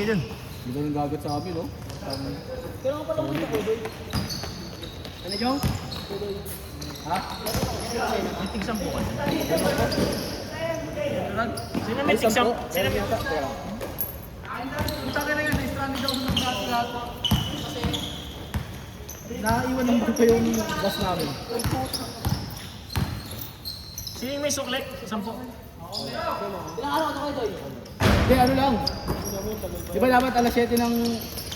Yun. Hindi ko nang gagat sa amin, no? Pero nga pala muna ko, boy. Ano, Jong? Ha? May tigsam po ka dyan. Sino Ay, may tigsam? sampo. Sino may... Teka lang. Ang takin na yun, stranded daw ng lahat. Naiwan ng buka yung bus namin. Sino yung may sukle? Sampo. Ilang araw ka kayo, Doy? Hindi, ano lang. Di ba dapat alas 7 ng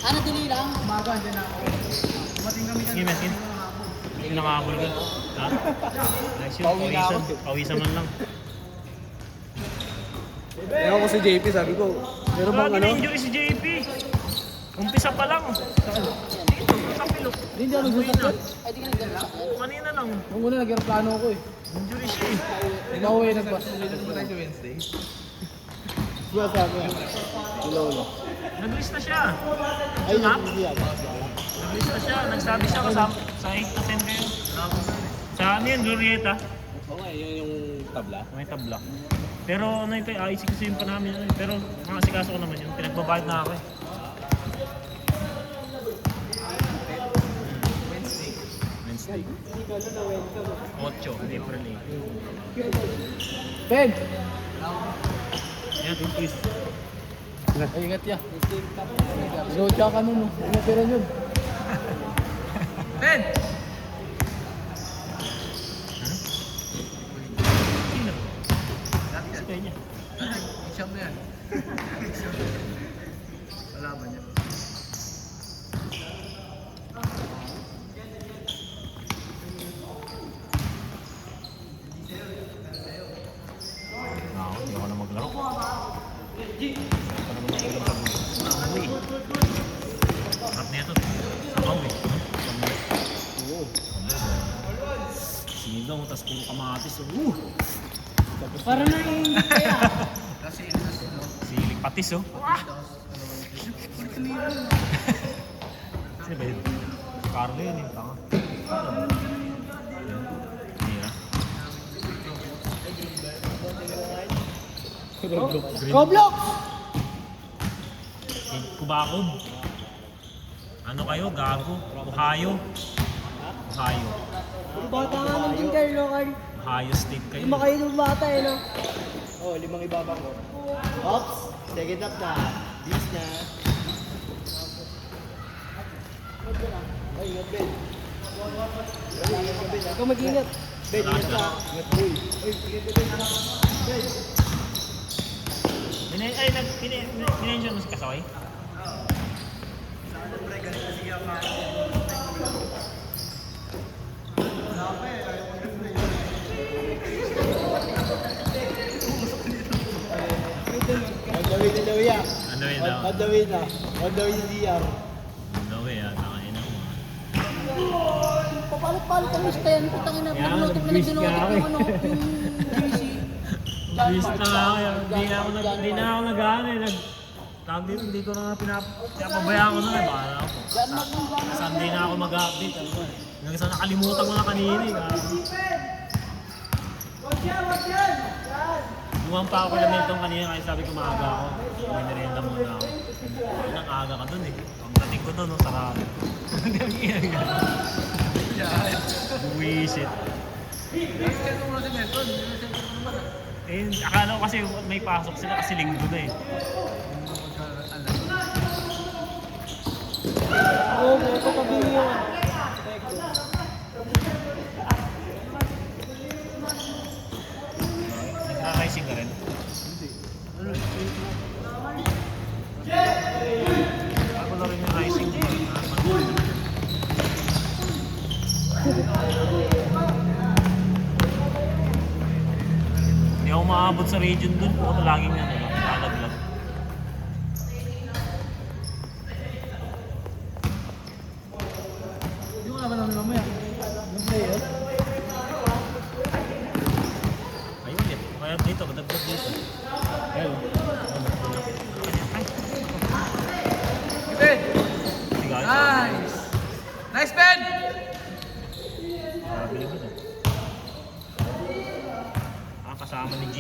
Ano, dili lang? umaga, andyan na ako. Dumating kami Sige, Meskin. Hindi nakakabol ka. Ha? Nice yun. Pauwi na ako. Pawisan man lang. Ewan ko si JP, sabi ko. Meron bang Lagi ano? na-injury si JP. Umpisa pa lang. Dito, sa pilok. Hindi ako nagsusakyan. Ay, di ka nagdala. Oo, kanina lang. Nung una nag-aeroplano ako eh. Injury siya eh. Nag-away, nag-bus. Dito tayo sa Wednesday. Diba sabi ko? Lolo. Nag-list na siya. Ay, Ha? hindi ako. Nag-list na siya. Nagsabi siya kasama sa 8 to 10 kayo. Sa ano yun, Glorieta? Oo nga, yun yung tabla. May tabla. Pero ano ito, isip kasi yun pa namin. Ano, pero makasikaso ko naman yun. Pinagbabayad na ako eh. Wednesday. 8, April 8. Ben! Yan, please. Ay, ingat ya. Locha ka nun, no? Ingat rin yun. Ben! Sino? Si Peña. Siyam na yan. Wala ba niya? Ako, hindi ako na maglaro. Uy. Harap na ito. Sabaw eh. Oo. Sinigaw, tapos puro kamatis. Para na yung kaya. Siling patis oh. Sino ba yun? Carlo yun eh. Tanga. Roblox! Kubakob. Ano kayo? Gago. Ohio. Ohio. Bata nga naman din kayo, no? Ohio State kayo. Lima kayo ng bata, eh, no? Oh, 5 ibaba ko. Ops! Second up na. Bis na. Ay, ingat, Ben. Ikaw mag-ingat. Ben, ingat ka. Ingat, boy. Ay, ingat ka, Ben. Pinensyon mo si Kasoy? On the way na daw ya. Ano yun daw? On the way na. On the way na DR. Ano eh, tangin mo. Papalit-palit ang lista yan. Putangin na, Yan, pinag-notif na nag-quiz nag-notif ka, yung ano, yung GC. Bis na nga ako. Hindi na ako nag-ano eh. Tawag dito, hindi ko na pinapabayaan ko na eh. Baka na ako. Yan, mag-ano. Sunday na ako mag-update. Hanggang sa nakalimutan ko na kanina eh. Buwan pa ako kay Milton kanina kaya sabi ko maaga ako. May merienda muna ako. Nang aga ka dun eh. Pagdating ko dun, no, sarado. Buwisit. Eh, akala ko kasi may pasok sila kasi linggo na eh. Oo, ito tabi yun. Nagra-rising ka rin? Ako na rin yung rising. Hindi ako maabot sa region dun. Ako laging ano lang, lalaglag. Yung naman namin mamaya. Yung player. Ayun eh. Kaya dito, kadagdag dito. Ayun. Ay. Ben! Sige, Nice! Nice, Ben! Grabe naman eh. Kasama ni G.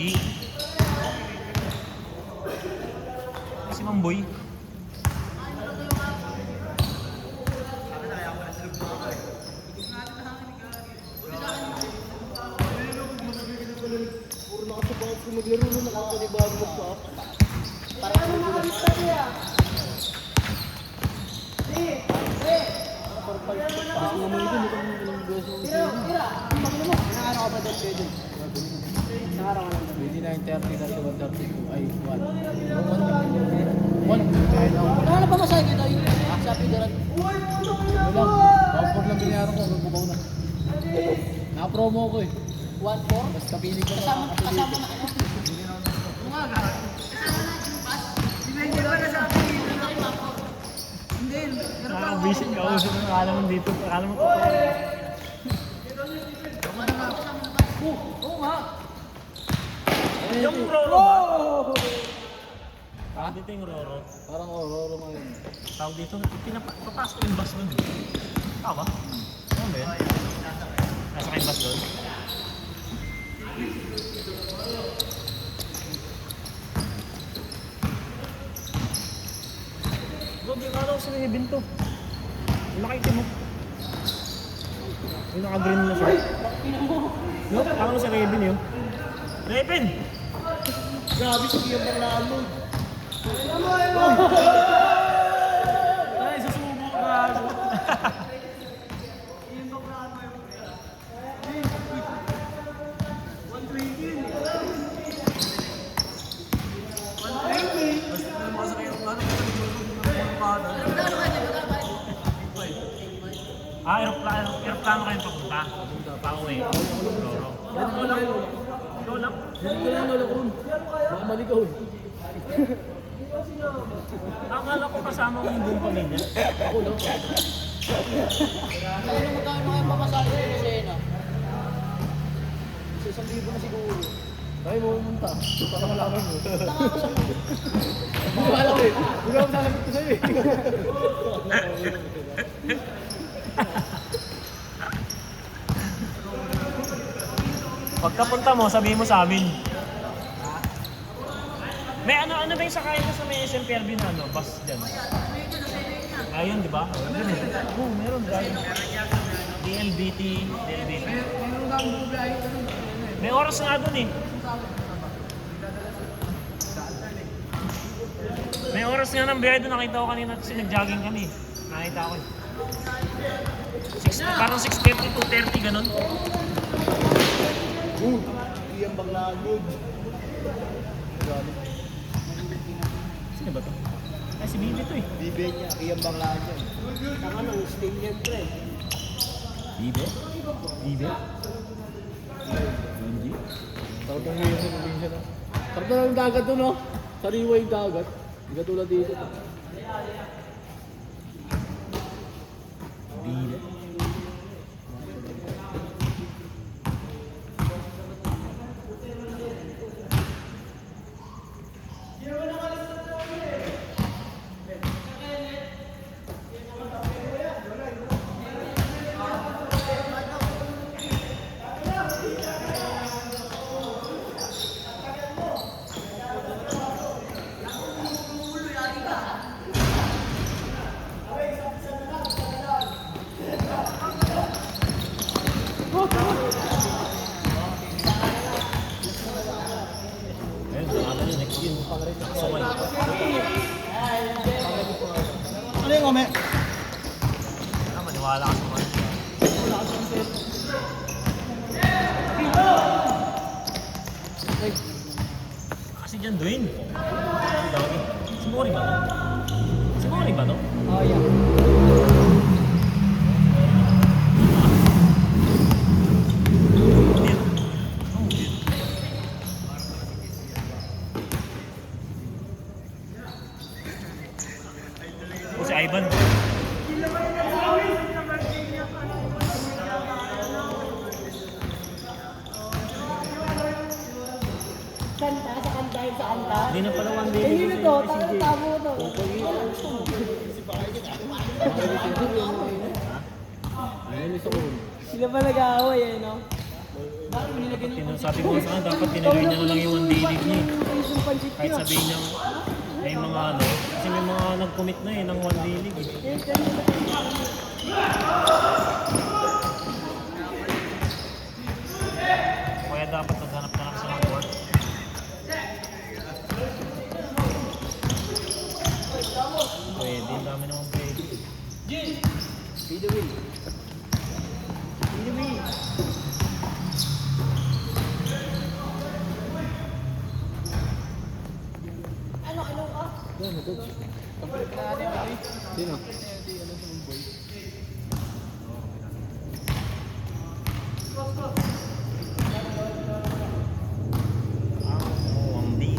Namoy ko, mukhang ilang beses yung Pero, Kira, ang bagay mo, nakaraw ka ba doon pwede? Nakaraw ka lang doon. Hindi 9:30 na 1:32 ay 1. 1. Kahit ako. Ano ba masahe kita yung sa Pidaran? Wala. Voucher lang binayaran ko, magbubaw na. Naka-promo ko eh. 1-4? Mas kapili ko na. Kasama na ano? Visit ka ako sa akala mo dito. Akala mo ko. Oo nga. Yung Roro ba? Ha? Dito yung Roro. Parang Aurora ngayon. Tawag dito, papasok yung bus doon. Tama? Ano ba yan? Nasa kayong bus doon? Bro, di nga daw sa Heaven to. Yung nakita mo. Yung naka-green na siya. No? Akala mo sa Heaven yun. Heaven! Grabe si Ian Bernardo. Ay, susubo ka! Aeroplano kayo papunta. Pa-uwi. Roro. Ikaw lang? Hindi ko lang nalakon. Baka maligaw eh. Akala ko kasama mo yung buong pamilya. Ako lang. Kaya magkano kayo pamasahe sa Lucena? Sa 1,000 na siguro. Tayo mo pumunta. Para malaman mo. Tanga ka sa Wala ko eh. Hindi ako sasagot ko sa'yo eh. Pagkapunta mo, sabihin mo sa amin. May ano ba yung sakayin ko sa may SM Fairview na ano, bus dyan? Ayun, di ba? Oo, meron dyan. DLBT. Meron kang bubiyahe ko dun. May oras nga dun eh. May oras nga ng biyahe dun, nakita ko kanina kasi nag-jogging kami. Nakita ko eh. Parang 6:30 to 30, ganun. Ian Bernardo. Sino ba to? Ay, si Bibi to eh. Bibe niya, Ian Bernardo. Tanga ng sting yan, pre. Bibi? Bibi? Hindi. Sarap ng ngayon sa probinsya na. Sarap na ng dagat doon, no? Sariwa yung dagat. Hindi ka tulad dito. Bibi? Ayun, ano yun, next year. Sakay. Ano yung kome? Maniwala ka sa mga. Kasi dyan, Dwayne. Dami. Si Mori ba to? Si Mori ba to? Oh, yeah. Hindi. O si Ivan. Kanta, sa kanta yun sa kanta. Hindi na pala one day. Hindi na to, tanga tamo to. Nainis ako. Sila pa nag-aaway eh, no? Bakit nilagyan Sabi ko sa kanya, dapat tinagay niya na lang yung one day leave niya. yung pansit Kahit nyo? sabihin niya, may mga ano, kasi may mga nag-commit na eh ng one day leave eh. Kaya dapat naghanap na lang sila ng work. Pwede, ang dami naman pwede. Speed away. Anyway. Ano ka? Yan, coach. Kapag na natin ito eh. Sino? Oh, ang di.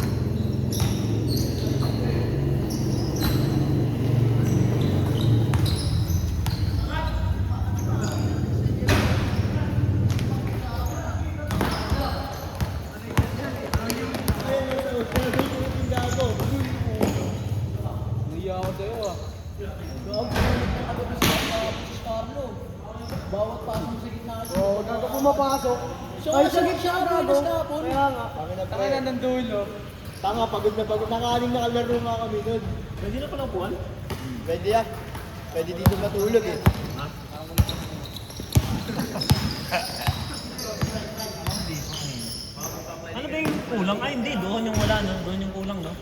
Hindi ako sa'yo ah. Bawat pasok sa gitna ka. Oo, gago pumapasok. Ay, sa gitna gago. Kaya nga. Taka na ng dulo. Tanga, pagod na pagod. Nakaling nakalaro nga kami doon. Pwede na pala upuan? Pwede yan. Pwede dito matulog eh. Ha? Ano ba yung kulang? Ay, hindi. Doon yung wala, no? Doon yung kulang, no?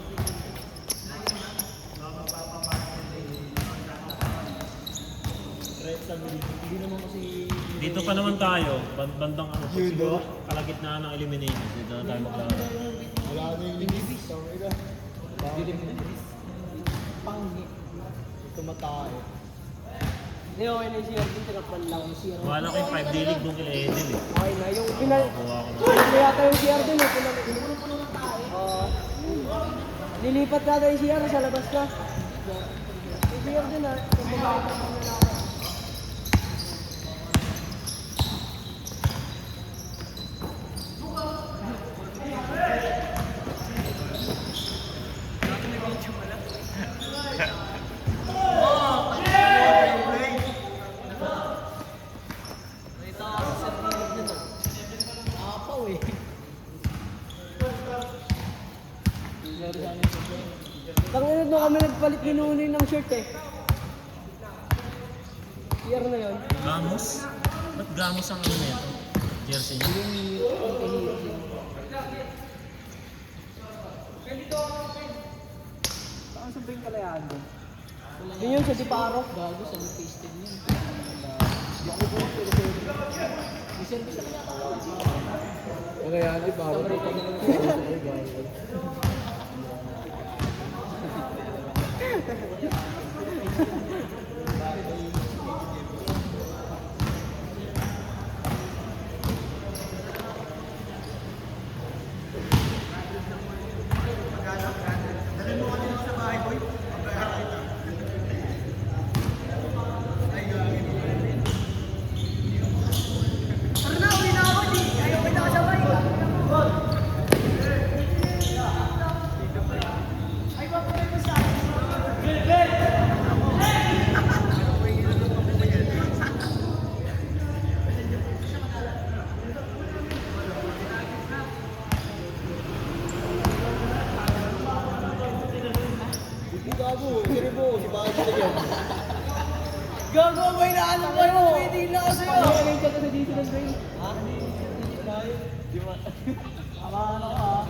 Hindi naman kasi... Dito pa naman tayo. Bandang ano. Yun, Siguro, no? kalagitnaan ng elimination. Dito na tayo maglaro. Wala na yung libis. Tangina. Dilim na dilim. Panghi. Ito matao. Hindi, okay na yung CR. Tinapan lang yung CR. Wala ko yung 5 dilig doon kila Edel, eh. Okay na. Yung pinal... Kuha ko na. Ano yata yung CR dun eh. Puno-puno ng tao. Oo. Lilipat yata yung CR sa labas ka. Yung CR dun ah. Yung bumalik na lalaki. Tanginod mo kami nagpalit ni Nunoy ng shirt eh. Year na yun. Gamos? Ba't gamos ang ano nito? Jersey niya? Saan sa bring kalayaan doon? Yun yun sa Diparo. Gago sa pasted niya. Wala yan, di ba? Gago, may naano ba yun? Hindi na ako sa'yo. Pag-ialay ka sa dito ng train. Ha? Di ba? Amahan ako ha.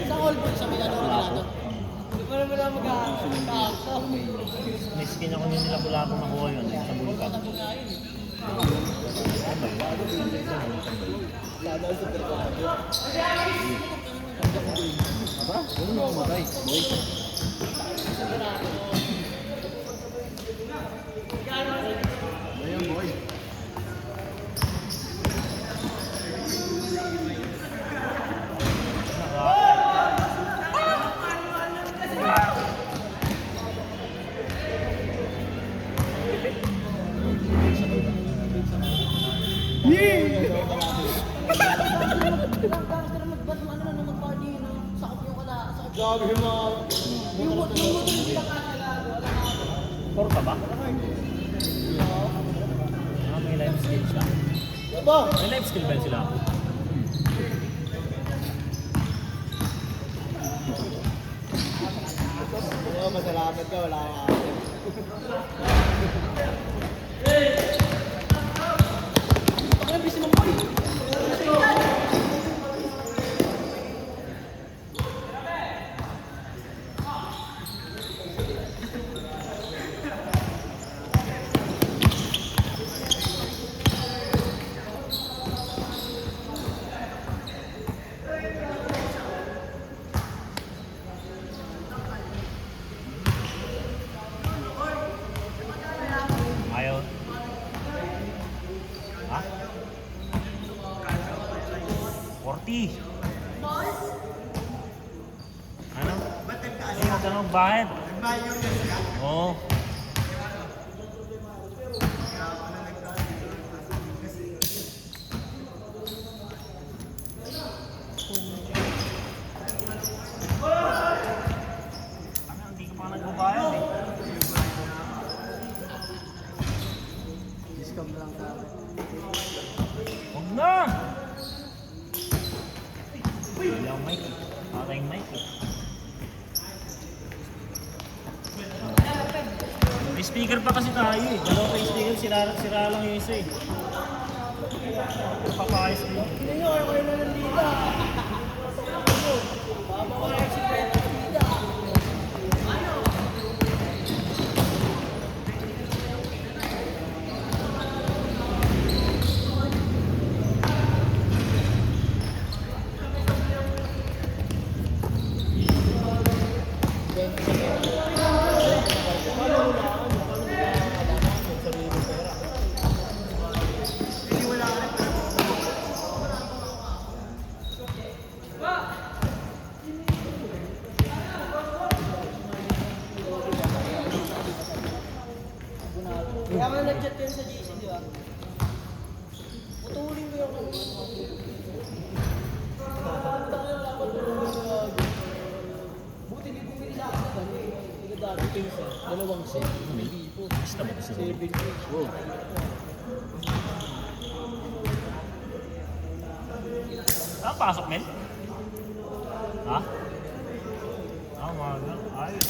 Sa all boy sa Milano Renato. Hindi pa naman ako mag-aaksa. May skin ako nila pula akong makuha yun sa bulkan. Aba? Ano mo kumatay? Boy. Ayan, boy. Gago yung mga... Puro ka ba? May life skill siya. Aba! May life skill ba yun sila? Masalamat ka, wala ka. 50. Ano? Ay, huwag ka nang bayad. Oo. Ano, hindi ka pa nagbabayad eh. Discount lang sa akin. Huwag na! Wala ang mic eh. Para yung mic eh. May speaker pa kasi tayo eh. Dalawa pa yung speaker, sira lang yung isa eh. Papayos mo. Hindi nyo, kayo na ng liga. Babawala si Pwede ng liga. Kaya nga nag-chat yan sa GC, di ba? Putulin ko yung buti di bumili sa akin. Hindi ka dati kayo sa dalawang set. Hindi po. Basta mo kasi. 7 days. Wow. Ah, pasok men? Ha? Ah, umaga. Ayos.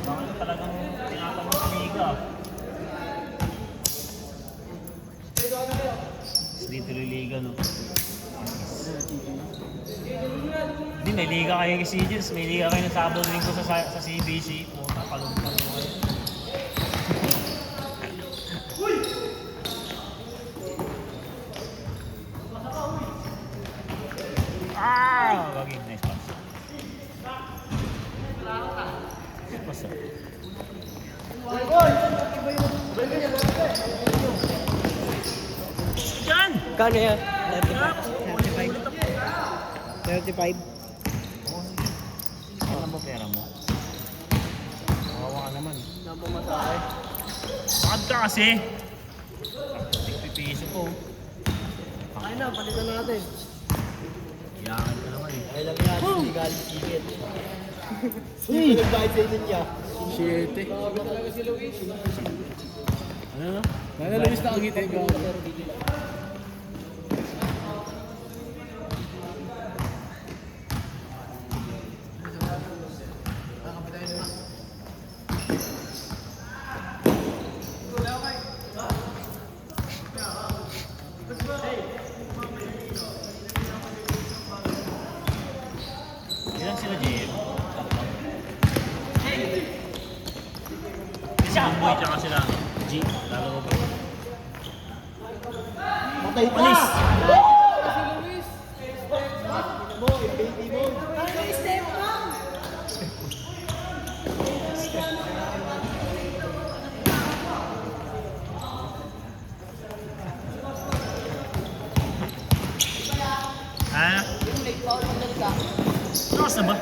Bakit talagang tinatanong sa liga? Dito yung liga, no? Hindi, may liga kayo kay CJs. May liga kayo ng Sabado Linggo sa CBC. Puta, palugpan mo kayo. Ah! Waging, nice pass. Pass. Diyan! Kano yan? Ah, 35. Alam mo pera mo? Kawawa ka naman. Napumatay. Bakit ka kasi? 50 piso po. Ay na, palitan natin. Iyakan ka naman eh. Ay lang yan, hindi galing ticket. Hindi ko nagbayad sa inyo niya. Shit eh. Grabe talaga si Luis. Ano na? Nana Luis na ang ngiti ko. Ilan sila, JM? Si Amboy tsaka sila, G. Lalo ko ba? Matay pa! Alis! Si Luis! Mo, baby mo. Ay, step lang! Ha? Yung late foul ng dalga. Nakas na ba?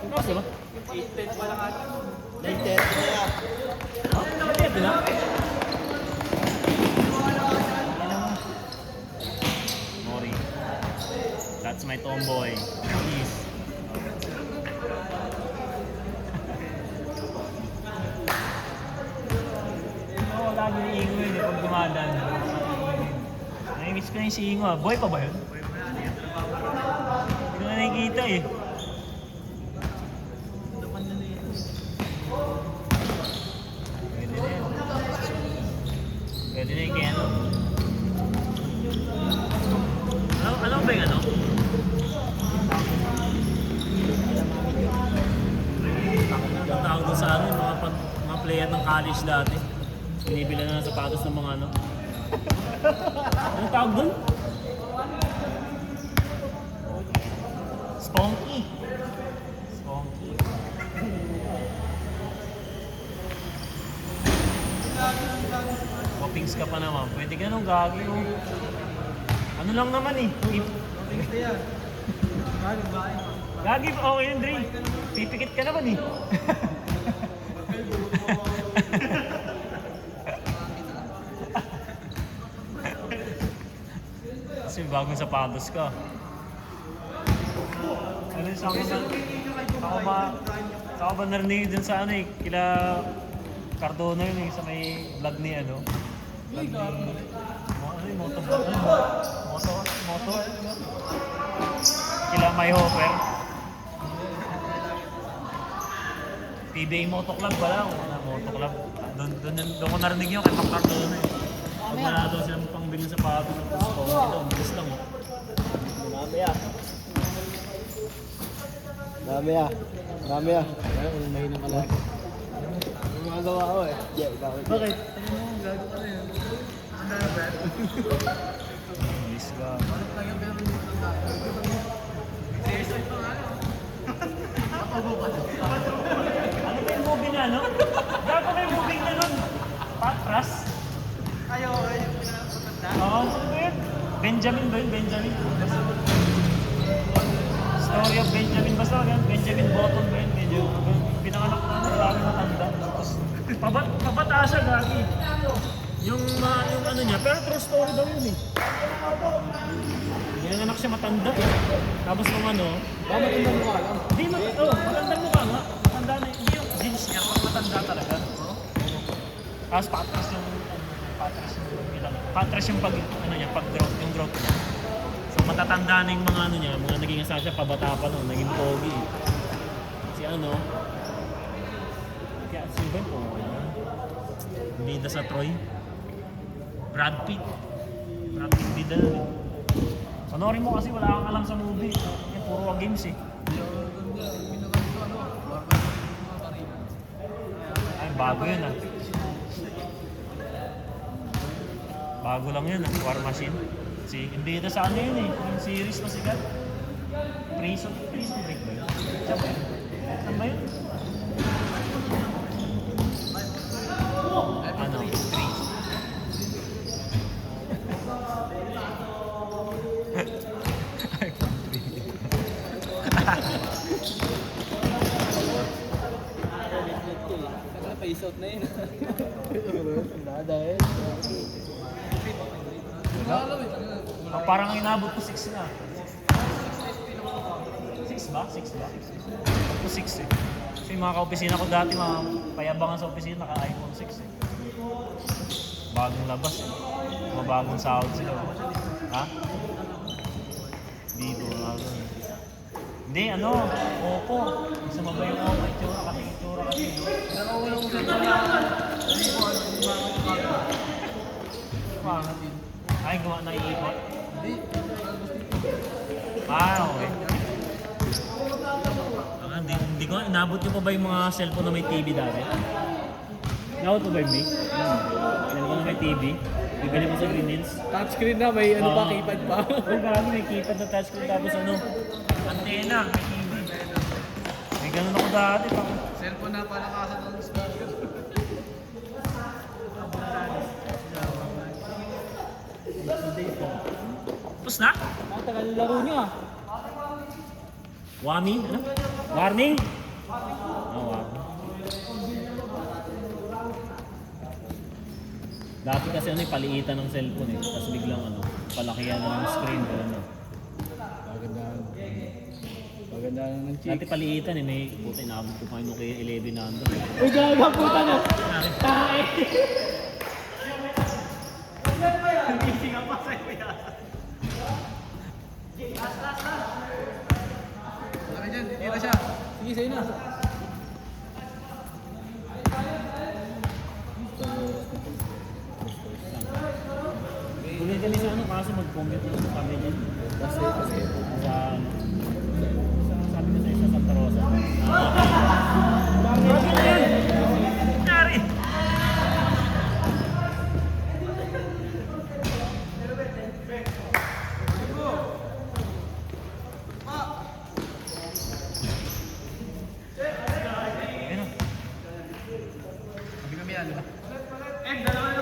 Nakas na ba? 8-10 pa lang ata. 8-10 na yan. Ha? Nakatiyate na? Mori. That's my tomboy. Please. Oo, lagi ni Ingo yun eh, pag dumadaan. Nai-miss ko na yung si Ingo ah. Boy pa ba yun? Hindi ko na nakikita eh. Pwede na yun. Pwede na yung Keno. Alam mo ba yung ano? Ang tawag doon sa ano, mga player ng college dati. Binibila na ng sapatos ng mga ano. Anong tawag doon? Sponky. Sponky. Toppings ka pa naman. Pwede ka nung gagi oh. Ano lang naman eh. Gagi, okay yun, Dre. Pipikit ka naman eh. Kasi bagong sapatos ka. Ano yung saka ba narinig dun sa ano eh, kila Cardona yun eh, sa may vlog ni ano. Vlog ni, ano yung moto. Kila May Hopper. PBA Moto Club pala, Moto Club. Doon ko narinig yun kay Mac Cardona eh. Pag wala daw silang pangbili sa pato ng gusto, ito, bilis lang oh. Dami ah. Kaya kung mahinang ka lang. Gumagawa ko eh. Yeah, ikaw. Bakit? Ano mo, gago ka na yan. Bilis ka. Ano ba yung movie na ano? Gago ba yung movie na nun? Patras? Oo, ano ba yun? Benjamin ba yun? Benjamin? Story of Benjamin. Basta yan, Benjamin Button ba yun? Pinanganak na marami matanda. Tapos, pabata siya gagi. Yung ano niya, pero true story daw yun eh. Yung anak siya matanda eh. Tapos nung ano, Matindang mukha lang. matandang mukha nga. Matanda na hindi yung jeans niya, pag matanda talaga. Tapos patras yung pag, ano niya, pag-growth, yung growth niya. So matatanda na yung mga ano niya, mga naging asawa siya, pabata pa nun, naging pogi eh. Si ano, kaya si Ben po, bida sa Troy. Brad Pitt bida na eh. Panorin mo kasi wala kang alam sa movie. Yan, puro games eh. Ay, bago yun ah. Bago lang yun ah, War Machine. Hindi ito sa ano yun eh, yung series na sikat. Prison Break ba yun? Siya ba yun? Saan ba yun? Ano? Face out na yun. Nada eh. Parang inabot ko 6 na. 6 ba? 6 ba? Ako 6 eh. Kasi yung mga ka-opisina ko dati, mga payabangan sa opisina, naka-iPhone 6 eh. Bagong labas eh. Mga bagong sahod sila. Ha? Dito nga doon. Hindi, ano, Oppo. Isa ba yung Oppo? Itsura kasi. Ay, gawa na iikot? Okay. Hindi ko, inabot nyo pa ba yung mga cellphone na may TV dati? Inabot pa ba yung may? Cellphone na may TV? Bibili mo sa Green Hills? Touchscreen na, may ano pa, keypad pa. Oo, grabe, may keypad na touchscreen tapos ano? Antena, may TV. May ganun ako dati. Cellphone na pala kasa ng speaker. Tapos na? Ang tagal laro nyo ah. Warning? Ano? Warning? Warning. Dati kasi ano, paliitan ng cellphone eh. Tapos biglang ano, palakihan na ng screen. Ano. Magandang ng chick. Dati paliitan eh, may puta inabot ko pa yung Nokia 11 na ando. Uy, gagang puta na. Tae. Laki dyan, tira siya. Sige, sa'yo na. Tuloy kami sa ano, kaso mag-commute na kami dyan. Kasi, sa ano, sabi ko sa isa, Santa Rosa.